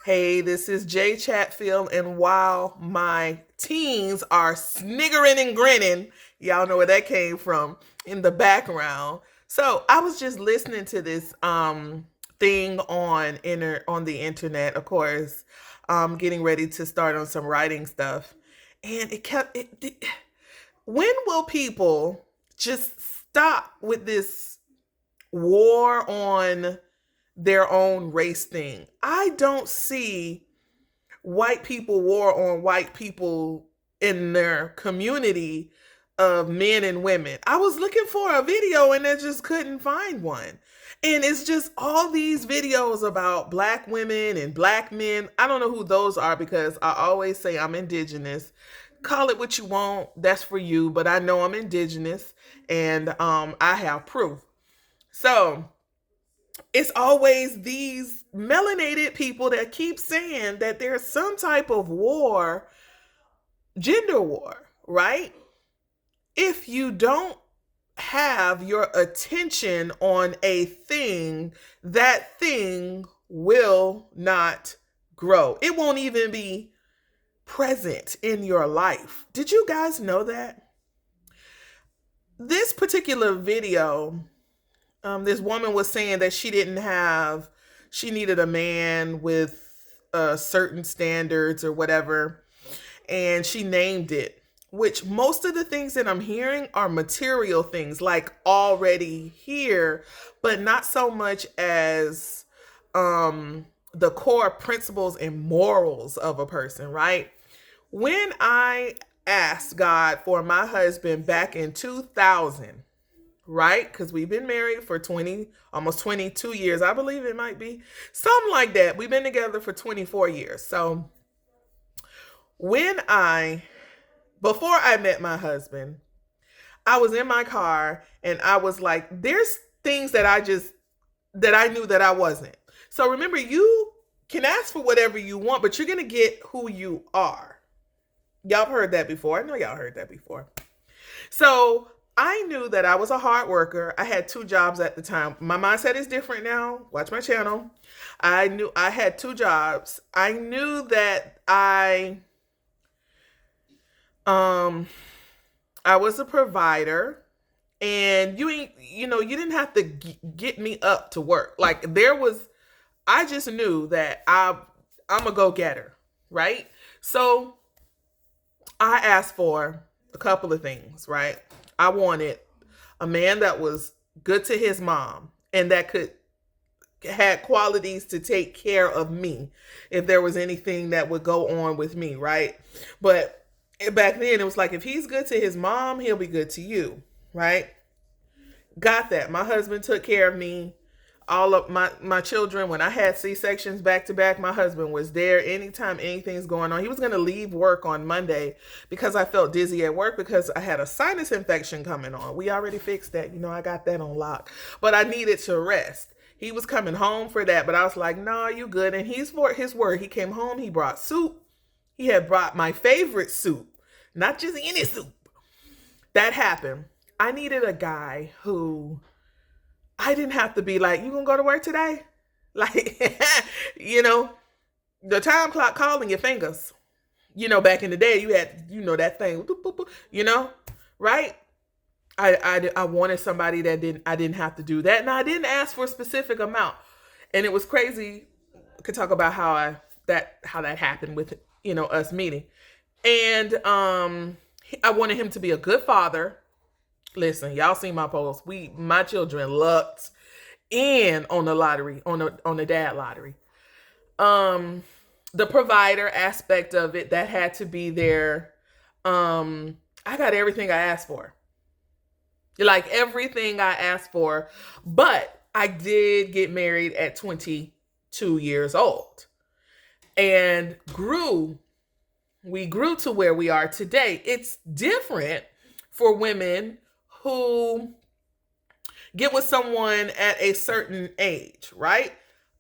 Hey, this is Jay Chatfield, and while my teens are sniggering and grinning, y'all know where that came from in the background. So I was just listening to this thing on the internet, of course, getting ready to start on some writing stuff, and when will people just stop with this war on their own race thing? I don't see white people war on white people in their community of men and women. I was looking for a video and I just couldn't find one. And it's just all these videos about black women and black men. I don't know who those are because I always say I'm indigenous. Call it what you want, that's for you, but I know I'm indigenous and I have proof. So, it's always these melanated people that keep saying that there's some type of war, gender war, right? If you don't have your attention on a thing, that thing will not grow. It won't even be present in your life. Did you guys know that? This particular video, this woman was saying that she needed a man with certain standards or whatever, and she named it. Which most of the things that I'm hearing are material things, like already here, but not so much as the core principles and morals of a person, right? When I asked God for my husband back in 2000, right? Because we've been married for almost 22 years. I believe it might be something like that. We've been together for 24 years. So when before I met my husband, I was in my car and I was like, there's things that I knew that I wasn't. So remember, you can ask for whatever you want, but you're going to get who you are. Y'all have heard that before. I know y'all heard that before. So I knew that I was a hard worker. I had two jobs at the time. My mindset is different now. Watch my channel. I knew I had two jobs. I knew that um I was a provider, and you didn't have to get me up to work. Like I just knew that I'm a go-getter, right? So I asked for a couple of things, right? I wanted a man that was good to his mom and that had qualities to take care of me if there was anything that would go on with me, right? But back then it was like, if he's good to his mom, he'll be good to you, right? Got that. My husband took care of me, all of my children. When I had C-sections back to back, my husband was there anytime anything's going on. He was going to leave work on Monday because I felt dizzy at work because I had a sinus infection coming on. We already fixed that. I got that on lock, but I needed to rest. He was coming home for that, but I was like, nah, you good. And he's for his word. He came home, he brought soup. He had brought my favorite soup, not just any soup. That happened. I needed a guy who I didn't have to be like, you gonna go to work today? Like, the time clock calling your fingers. Back in the day, you had, that thing, right? I wanted somebody that I didn't have to do that. And I didn't ask for a specific amount. And it was crazy. I could talk about how that happened with, us meeting. And I wanted him to be a good father. Listen, y'all seen my post. My children lucked in on the lottery, on the dad lottery. The provider aspect of it, that had to be there. I got everything I asked for. Like everything I asked for, but I did get married at 22 years old and we grew to where we are today. It's different for women who get with someone at a certain age, right?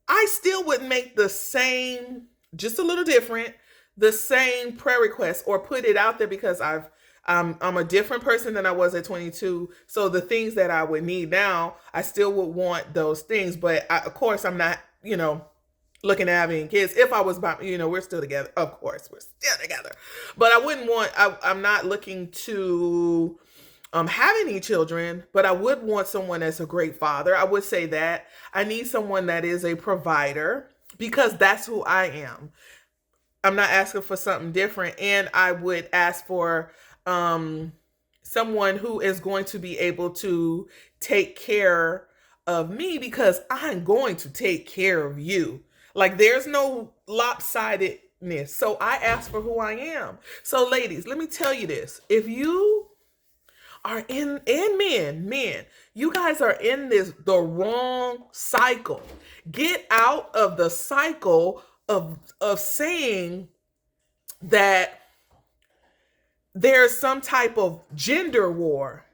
I still would make the same, just a little different, the same prayer request or put it out there because I'm a different person than I was at 22. So the things that I would need now, I still would want those things. But of course, I'm not, looking at having kids. If I was by, we're still together. Of course, we're still together. But I wouldn't want, I'm not looking to have any children, but I would want someone that's a great father. I would say that. I need someone that is a provider because that's who I am. I'm not asking for something different. And I would ask for someone who is going to be able to take care of me because I'm going to take care of you. Like there's no lopsidedness. So I ask for who I am. So ladies, let me tell you this. If you are and men, you guys are in the wrong cycle. Get out of the cycle of saying that there's some type of gender war.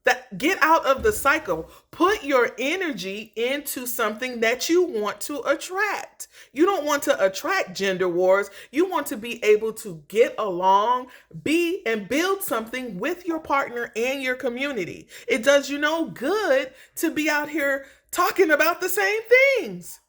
That get out of the cycle. Put your energy into something that you want to attract. You don't want to attract gender wars. You want to be able to get along, be and build something with your partner and your community. It does you no good to be out here talking about the same things.